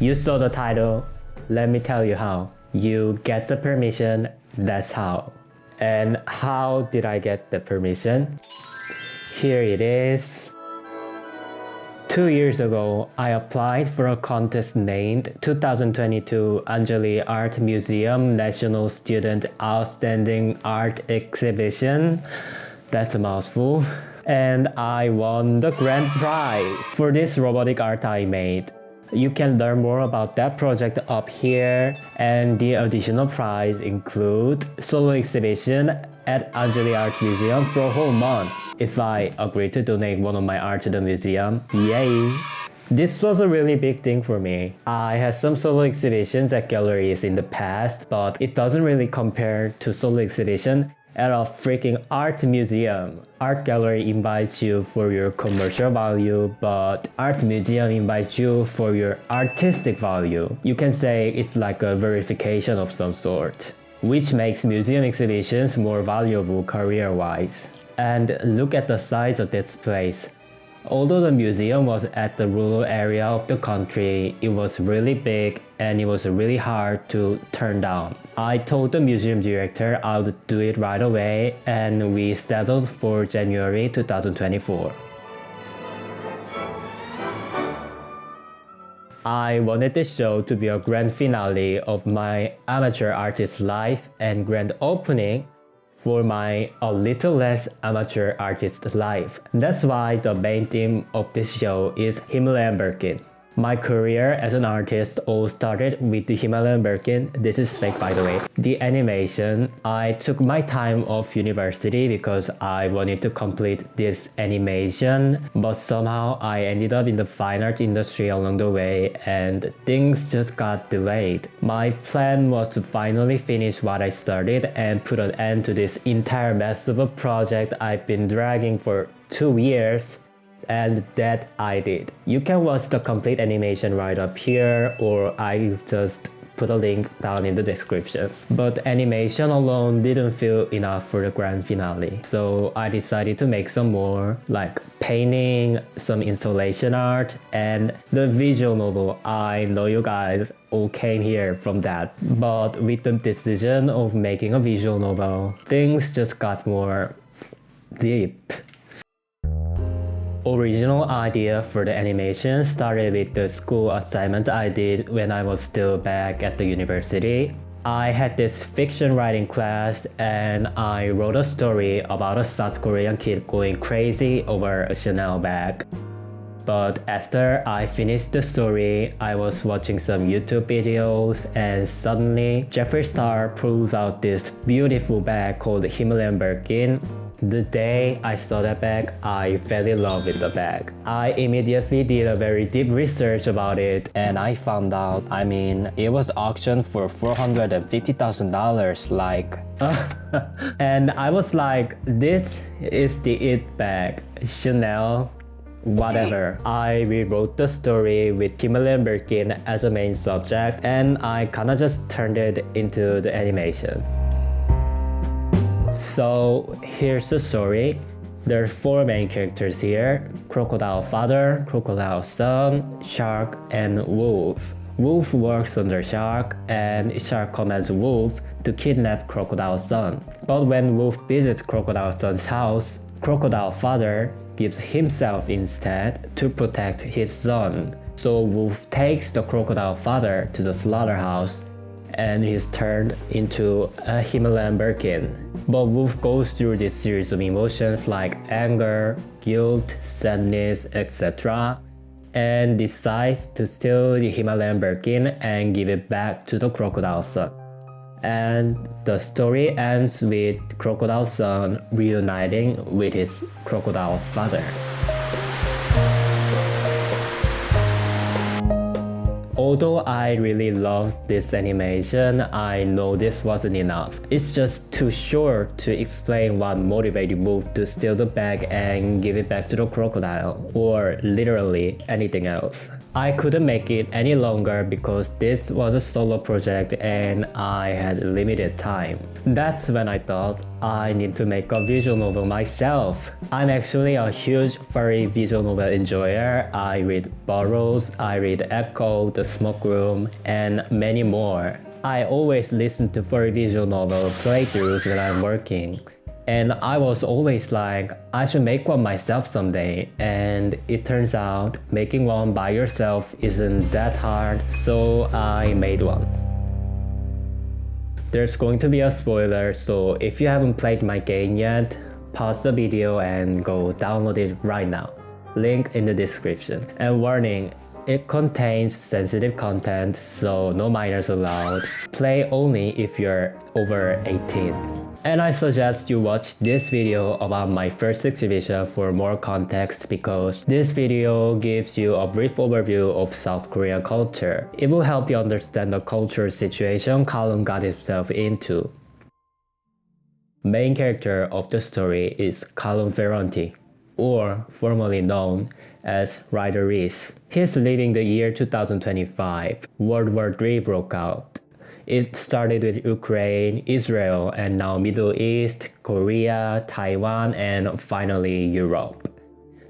You saw the title, let me tell you how. You get the permission, that's how. And how did I get the permission? Here it is. 2 years ago, I applied for a contest named 2022 Anjali Art Museum National Student Outstanding Art Exhibition. That's a mouthful. And I won the grand prize for this robotic art I made. You can learn more about that project up here, and the additional prize include solo exhibition at Anjali Art Museum for a whole month if I agree to donate one of my art to the museum. Yay! This was a really big thing for me. I had some solo exhibitions at galleries in the past, but it doesn't really compare to solo exhibition at a freaking art museum. Art gallery invites you for your commercial value, but art museum invites you for your artistic value. You can say it's like a verification of some sort, which makes museum exhibitions more valuable career-wise. And look at the size of this place. Although the museum was at the rural area of the country, it was really big and it was really hard to turn down. I told the museum director I would do it right away, and we settled for January 2024. I wanted this show to be a grand finale of my amateur artist life and grand opening for my a little less amateur artist life. That's why the main theme of this show is Himalayan Birkin. My career as an artist all started with the Himalayan Birkin. This is fake, by the way. The animation, I took my time off university because I wanted to complete this animation, but somehow I ended up in the fine art industry along the way and things just got delayed. My plan was to finally finish what I started and put an end to this entire mess of a project I've been dragging for 2 years. And that I did. You can watch the complete animation right up here, or I just put a link down in the description. But animation alone didn't feel enough for the grand finale, so I decided to make some more, like painting, some installation art, and the visual novel. I know you guys all came here from that, but with the decision of making a visual novel, things just got more deep. Original idea for the animation started with the school assignment I did when I was still back at the university. I had this fiction writing class and I wrote a story about a South Korean kid going crazy over a Chanel bag. But after I finished the story, I was watching some YouTube videos and suddenly Jeffree Star pulls out this beautiful bag called the Himalayan Birkin. The day I saw that bag, I fell in love with the bag. I immediately did a very deep research about it and I found out, it was auctioned for $450,000, like and I was like, this is the it bag, Chanel, whatever. I rewrote the story with Himalayan Birkin as a main subject and I kinda just turned it into the animation. So here's the story. There are 4 main characters here: crocodile father, crocodile son, shark, and wolf. Wolf works under shark and shark commands wolf to kidnap crocodile son. But when wolf visits crocodile son's house, crocodile father gives himself instead to protect his son. So wolf takes the crocodile father to the slaughterhouse and he's turned into a Himalayan Birkin. But wolf goes through this series of emotions like anger, guilt, sadness, etc. and decides to steal the Himalayan Birkin and give it back to the crocodile son. And the story ends with crocodile son reuniting with his crocodile father. Although I really loved this animation, I know this wasn't enough. It's just too short to explain what motivated Wolf to steal the bag and give it back to the crocodile, or literally anything else. I couldn't make it any longer because this was a solo project and I had limited time. That's when I thought, I need to make a visual novel myself. I'm actually a huge furry visual novel enjoyer. I read Burroughs, I read Echo, The Smoke Room, and many more. I always listen to furry visual novel playthroughs when I'm working. And I was always like, I should make one myself someday. And it turns out making one by yourself isn't that hard, so I made one. There's going to be a spoiler, so if you haven't played my game yet, pause the video and go download it right now. Link in the description. And warning, it contains sensitive content, so no minors allowed. Play only if you're over 18. And I suggest you watch this video about my first exhibition for more context because this video gives you a brief overview of South Korean culture. It will help you understand the cultural situation Callum got himself into. Main character of the story is Callum Ferranti, or formerly known as Ryder Rees. He's living the year 2025. World War III broke out. It started with Ukraine, Israel, and now Middle East, Korea, Taiwan, and finally Europe.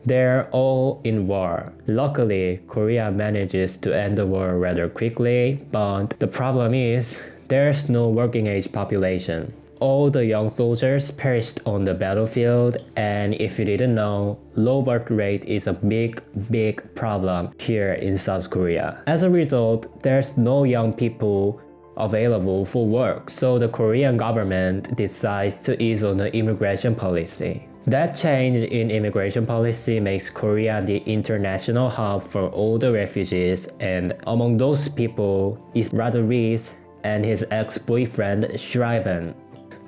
They're all in war. Luckily, Korea manages to end the war rather quickly, but the problem is there's no working age population. All the young soldiers perished on the battlefield, and if you didn't know, low birth rate is a big problem here in South Korea. As a result, there's no young people available for work, so the Korean government decides to ease on the immigration policy. That change in immigration policy makes Korea the international hub for all the refugees, and among those people is Ryder Rees and his ex-boyfriend Schreiben.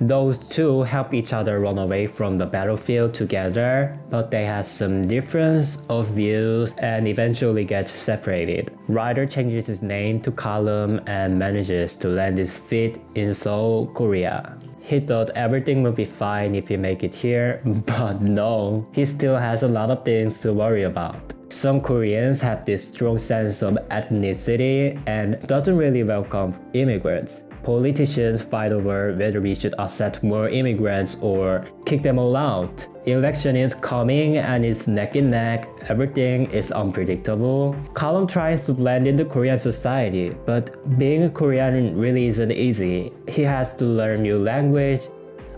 Those two help each other run away from the battlefield together, but they had some difference of views and eventually get separated. Ryder changes his name to Callum and manages to land his feet in Seoul, Korea. He thought everything would be fine if he make it here, but no, he still has a lot of things to worry about. Some Koreans have this strong sense of ethnicity and doesn't really welcome immigrants. Politicians fight over whether we should accept more immigrants or kick them all out. Election is coming and it's neck and neck. Everything is unpredictable. Callum tries to blend into Korean society, but being a Korean really isn't easy. He has to learn new language,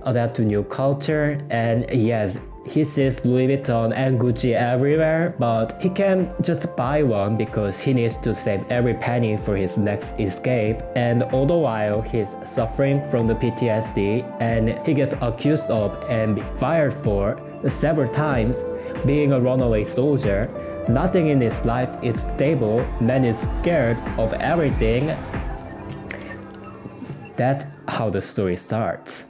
adapt to new culture, and yes, he sees Louis Vuitton and Gucci everywhere, but he can't just buy one because he needs to save every penny for his next escape, and all the while he's suffering from the PTSD and he gets accused of and fired for several times being a runaway soldier. Nothing in his life is stable, man is scared of everything. That's how the story starts.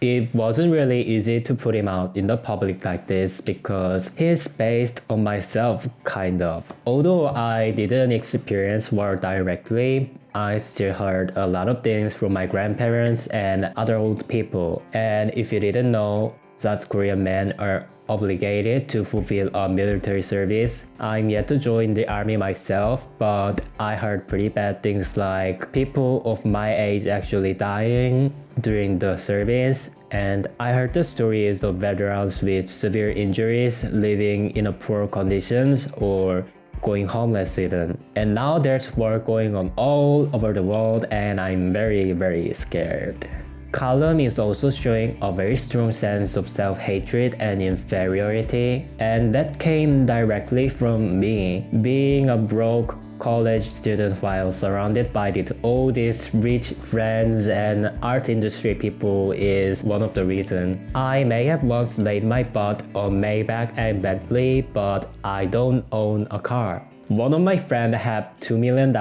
It wasn't really easy to put him out in the public like this because he's based on myself, kind of. Although I didn't experience war directly, I still heard a lot of things from my grandparents and other old people. And if you didn't know, South Korean men are obligated to fulfill a military service. I'm yet to join the army myself, but I heard pretty bad things like people of my age actually dying during the service, and I heard the stories of veterans with severe injuries living in a poor conditions or going homeless even. And now there's war going on all over the world and I'm very scared. Callum is also showing a very strong sense of self-hatred and inferiority, and that came directly from me. Being a broke college student while surrounded by all these rich friends and art industry people is one of the reasons. I may have once laid my butt on Maybach and Bentley, but I don't own a car. One of my friends had $2 million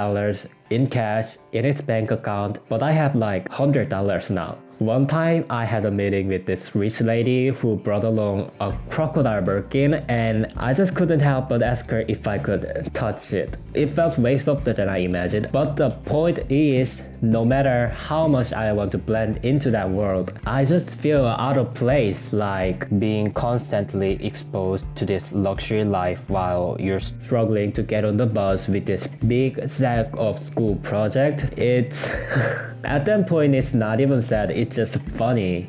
in cash in his bank account, but I have like $100 now. One time I had a meeting with this rich lady who brought along a crocodile Birkin, and I just couldn't help but ask her if I could touch it. It felt way softer than I imagined, but the point is, no matter how much I want to blend into that world, I just feel out of place, like being constantly exposed to this luxury life while you're struggling to get on the bus with this big sack of school project. It's at that point it's not even sad, it's just funny.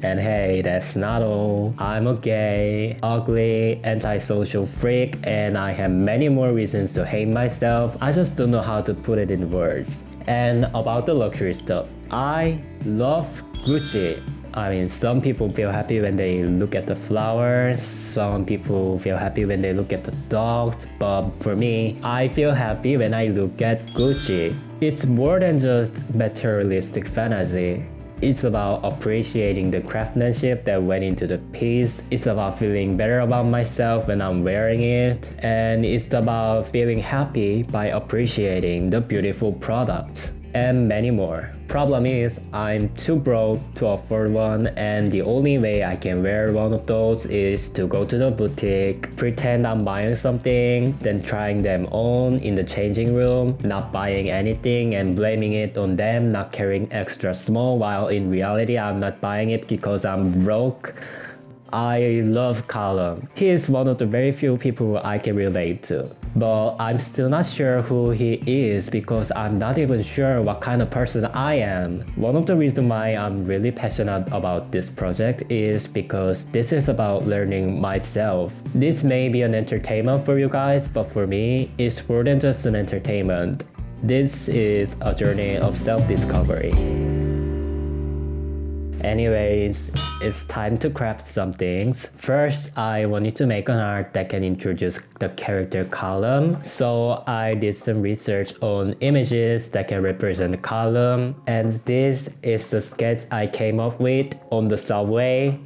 And hey, that's not all. I'm a gay, ugly, antisocial freak, and I have many more reasons to hate myself. I just don't know how to put it in words. And about the luxury stuff, I love Gucci. I mean, some people feel happy when they look at the flowers, some people feel happy when they look at the dogs, but for me, I feel happy when I look at Gucci. It's more than just materialistic fantasy. It's about appreciating the craftsmanship that went into the piece. It's about feeling better about myself when I'm wearing it. And it's about feeling happy by appreciating the beautiful products. And many more. Problem is, I'm too broke to afford one, and the only way I can wear one of those is to go to the boutique, pretend I'm buying something, then trying them on in the changing room, not buying anything and blaming it on them not carrying extra small, while in reality I'm not buying it because I'm broke. I love Callum. He is one of the very few people I can relate to. But I'm still not sure who he is because I'm not even sure what kind of person I am. One of the reasons why I'm really passionate about this project is because this is about learning myself. This may be an entertainment for you guys, but for me, it's more than just an entertainment. This is a journey of self-discovery. Anyways, it's time to craft some things. First, I wanted to make an art that can introduce the character column. So I did some research on images that can represent the column. And this is the sketch I came up with on the subway.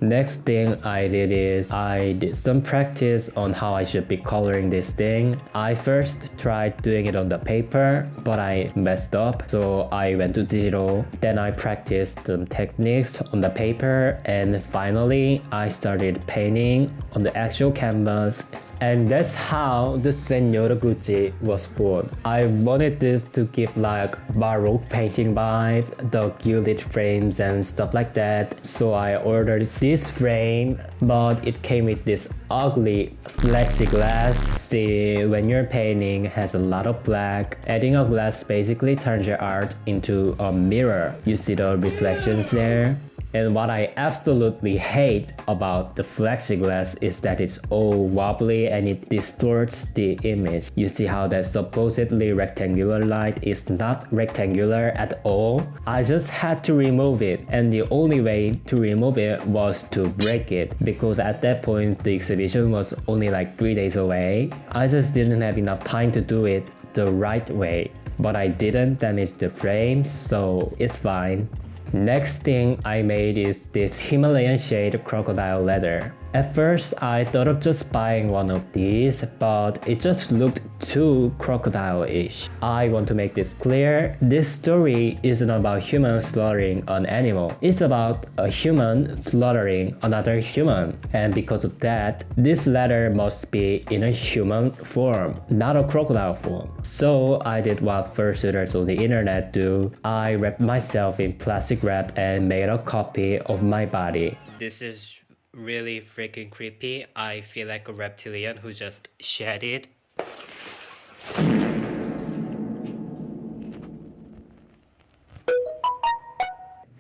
Next thing I did is I did some practice on how I should be coloring this thing. I first tried doing it on the paper, but I messed up, so I went to digital. Then I practiced some techniques on the paper, and finally I started painting on the actual canvas. And that's how the Senora Gucci was born. I wanted this to give like Baroque painting vibe, the gilded frames and stuff like that. So I ordered this frame, but it came with this ugly plexiglass. See, when your painting has a lot of black, adding a glass basically turns your art into a mirror. You see the reflections there? And what I absolutely hate about the plexiglass is that it's all wobbly and it distorts the image. You see how that supposedly rectangular light is not rectangular at all? I just had to remove it, and the only way to remove it was to break it, because at that point the exhibition was only like 3 days away. I just didn't have enough time to do it the right way, but I didn't damage the frame, so it's fine. Next thing I made is this Himalayan shade crocodile leather. At first, I thought of just buying one of these, but it just looked too crocodile-ish. I want to make this clear. This story isn't about humans slaughtering an animal. It's about a human slaughtering another human. And because of that, this leather must be in a human form, not a crocodile form. So I did what fursuiters on the internet do. I wrapped myself in plastic wrap and made a copy of my body. This is really freaking creepy. I feel like a reptilian who just shed it.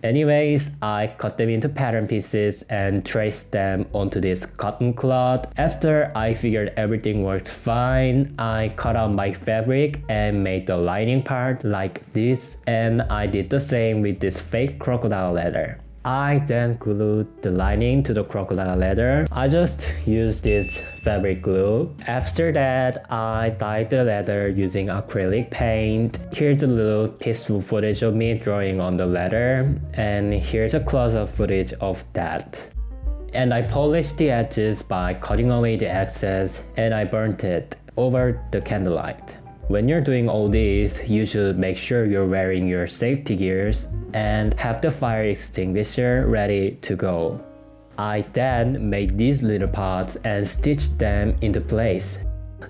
Anyways, I cut them into pattern pieces and traced them onto this cotton cloth. After I figured everything worked fine, I cut out my fabric and made the lining part like this, and I did the same with this fake crocodile leather. I then glued the lining to the crocodile leather. I just used this fabric glue. After that, I dyed the leather using acrylic paint. Here's a little peaceful footage of me drawing on the leather, and here's a close-up footage of that. And I polished the edges by cutting away the excess, and I burnt it over the candlelight. When you're doing all this, you should make sure you're wearing your safety gears and have the fire extinguisher ready to go. I then made these little pots and stitched them into place.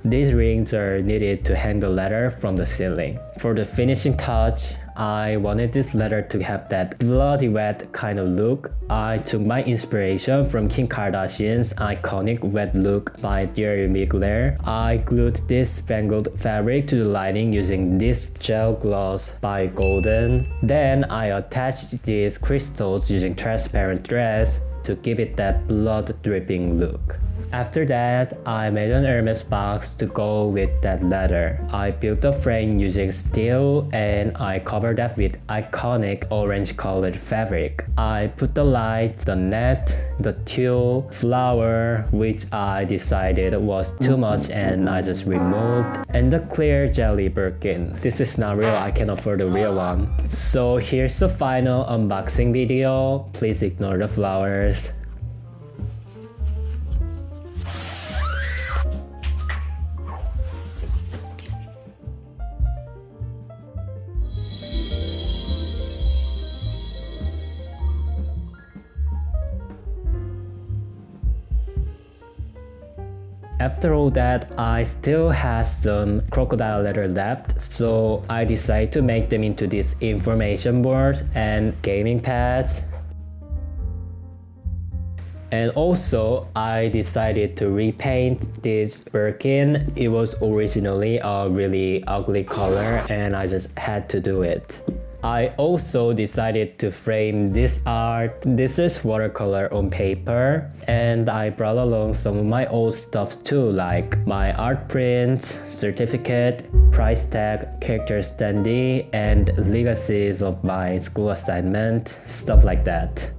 These rings are needed to hang the leather from the ceiling. For the finishing touch, I wanted this letter to have that bloody wet kind of look. I took my inspiration from Kim Kardashian's iconic wet look by Thierry Mugler. I glued this spangled fabric to the lining using this gel gloss by Golden. Then I attached these crystals using transparent threads to give it that blood dripping look. After that, I made an Hermes box to go with that leather. I built the frame using steel and I covered that with iconic orange colored fabric. I put the light, the net, the tulle, flower, which I decided was too much and I just removed, and the clear jelly Birkin. This is not real, I can afford the real one. So here's the final unboxing video. Please ignore the flowers. After all that, I still had some crocodile leather left, so I decided to make them into these information boards and gaming pads. And also, I decided to repaint this Birkin. It was originally a really ugly color and I just had to do it. I also decided to frame this art. This is watercolor on paper, and I brought along some of my old stuff too, like my art prints, certificate, price tag, character standee, and legacies of my school assignment, stuff like that.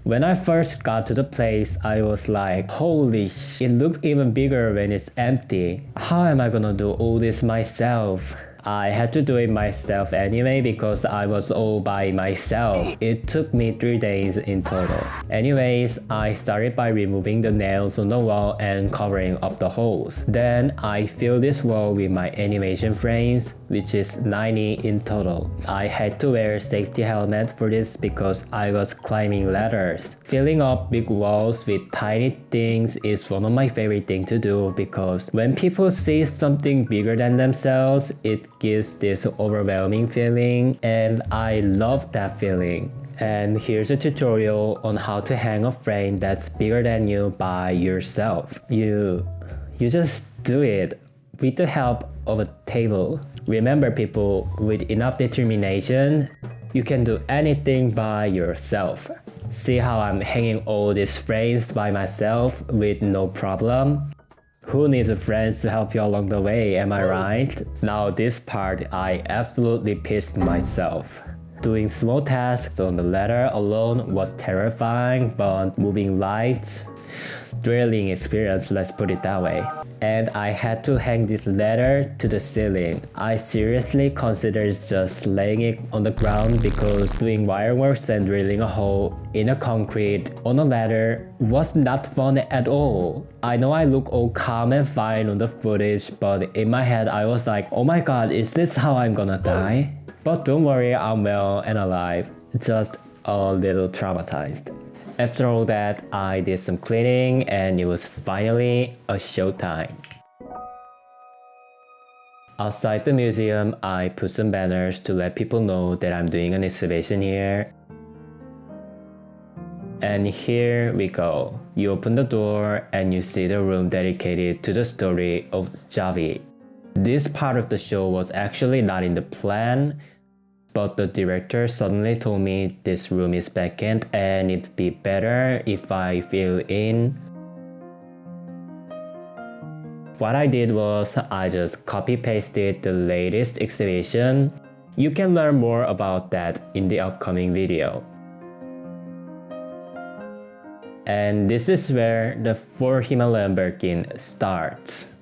When I first got to the place, I was like, holy sh! It looked even bigger when it's empty. How am I gonna do all this myself? I had to do it myself anyway because I was all by myself. It took me 3 days in total. Anyways, I started by removing the nails on the wall and covering up the holes. Then I filled this wall with my animation frames, which is 90 in total. I had to wear a safety helmet for this because I was climbing ladders. Filling up big walls with tiny things is one of my favorite things to do because when people see something bigger than themselves, it gives this overwhelming feeling, and I love that feeling. And here's a tutorial on how to hang a frame that's bigger than you by yourself. You just do it with the help of a table. Remember people, with enough determination, you can do anything by yourself. See how I'm hanging all these frames by myself with no problem? Who needs a friend to help you along the way, am I right? Now this part, I absolutely pissed myself. Doing small tasks on the ladder alone was terrifying, but moving lights, thrilling experience, let's put it that way. And I had to hang this ladder to the ceiling. I seriously considered just laying it on the ground because doing wireworks and drilling a hole in a concrete on a ladder was not fun at all. I know I look all calm and fine on the footage, but in my head I was like, oh my god, is this how I'm gonna die? But don't worry, I'm well and alive, just a little traumatized. After all that, I did some cleaning and it was finally a showtime. Outside the museum, I put some banners to let people know that I'm doing an exhibition here. And here we go. You open the door and you see the room dedicated to the story of Javi. This part of the show was actually not in the plan, but the director suddenly told me this room is vacant and it'd be better if I fill in. What I did was I just copy-pasted the latest exhibition. You can learn more about that in the upcoming video. And this is where the 4 Himalayan Birkin starts.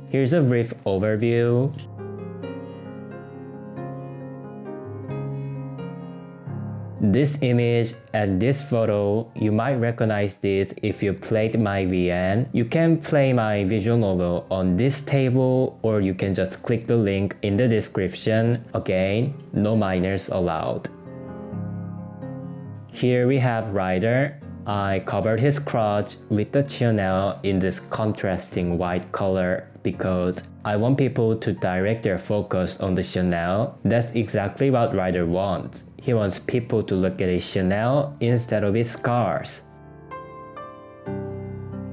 Here's a brief overview. This image and this photo, you might recognize this if you played my VN. You can play my visual novel on this table, or you can just click the link in the description. Again, no minors allowed. Here we have Ryder. I covered his crotch with the chenille in this contrasting white color because I want people to direct their focus on the chenille. That's exactly what Ryder wants. He wants people to look at his chenille instead of his scars.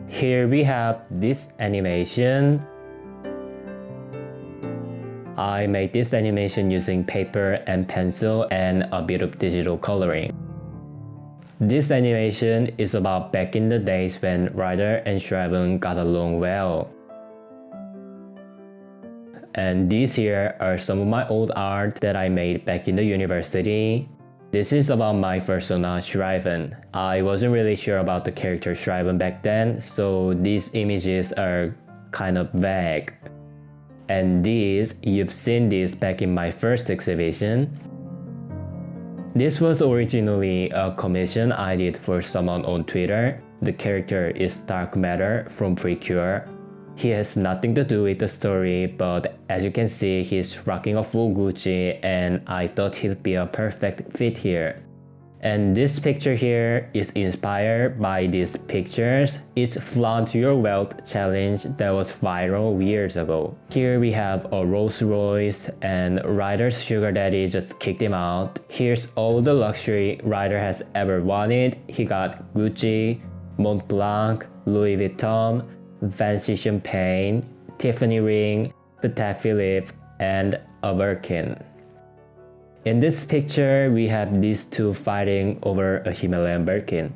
Here we have this animation. I made this animation using paper and pencil and a bit of digital coloring. This animation is about back in the days when Ryder and Schreiben got along well. And these here are some of my old art that I made back in the university. This is about my persona Schreiben. I wasn't really sure about the character Schreiben back then, so these images are kind of vague. And these, you've seen this back in my first exhibition. This was originally a commission I did for someone on Twitter. The character is Dark Matter from Precure. He has nothing to do with the story, but as you can see, he's rocking a full Gucci and I thought he'd be a perfect fit here. And this picture here is inspired by these pictures. It's Flaunt Your Wealth challenge that was viral years ago. Here we have a Rolls Royce and Ryder's sugar daddy just kicked him out. Here's all the luxury Ryder has ever wanted. He got Gucci, Mont Blanc, Louis Vuitton, Fancy Champagne, Tiffany ring, Patek Philippe, and a Birkin. In this picture, we have these two fighting over a Himalayan Birkin.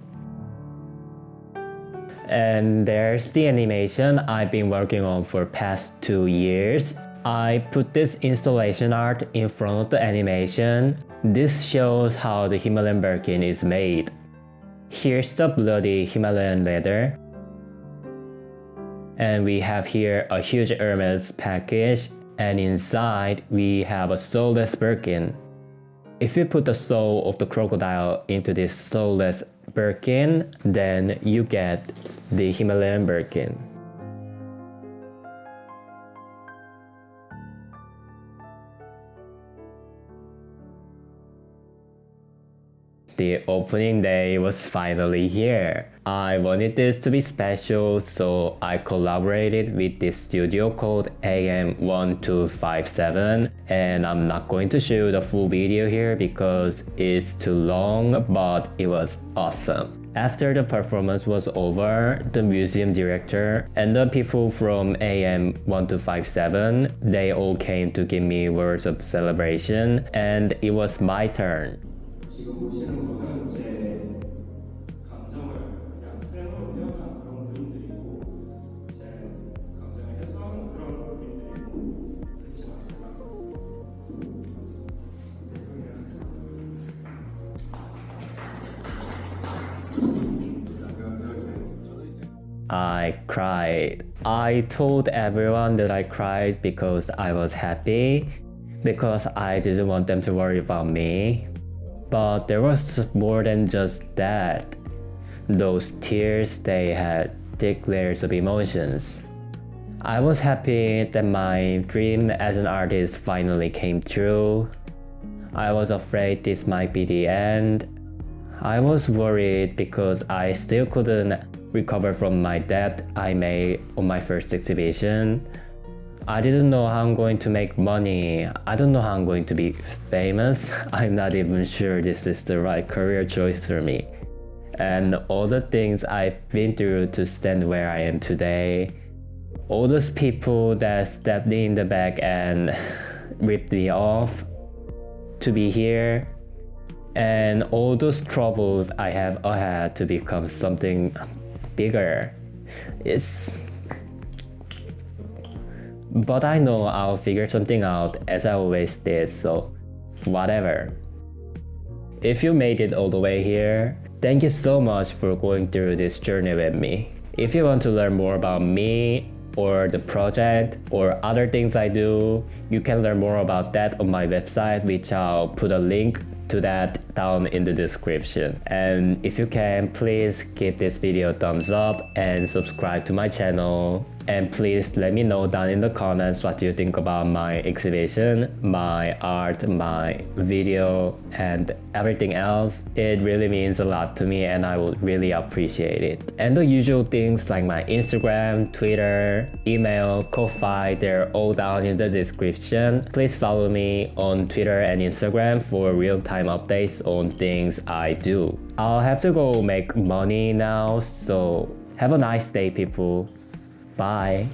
And there's the animation I've been working on for past 2 years. I put this installation art in front of the animation. This shows how the Himalayan Birkin is made. Here's the bloody Himalayan leather. And we have here a huge Hermes package. And inside, we have a soulless Birkin. If you put the soul of the crocodile into this soulless Birkin, then you get the Himalayan Birkin. The opening day was finally here. I wanted this to be special, so I collaborated with this studio called AM1257, and I'm not going to show the full video here because it's too long, but it was awesome. After the performance was over, the museum director and the people from AM1257, they all came to give me words of celebration, and it was my turn. I cried. I told everyone that I cried because I was happy, because I didn't want them to worry about me. But there was more than just that. Those tears, they had thick layers of emotions. I was happy that my dream as an artist finally came true. I was afraid this might be the end. I was worried because I still couldn't recover from my debt I made on my first exhibition. I didn't know how I'm going to make money. I don't know how I'm going to be famous. I'm not even sure this is the right career choice for me. And all the things I've been through to stand where I am today. All those people that stabbed me in the back and ripped me off to be here. And all those troubles I have ahead to become something bigger. But I know I'll figure something out as I always did, so whatever. If you made it all the way here, thank you so much for going through this journey with me. If you want to learn more about me or the project or other things I do, you can learn more about that on my website, which I'll put a link to that down in the description. And if you can, please give this video a thumbs up and subscribe to my channel. And please let me know down in the comments what you think about my exhibition, my art, my video, and everything else. It really means a lot to me and I would really appreciate it. And the usual things like my Instagram, Twitter, email, Ko-Fi, they're all down in the description. Please follow me on Twitter and Instagram for real-time updates on things I do. I'll have to go make money now, so have a nice day, people. Bye.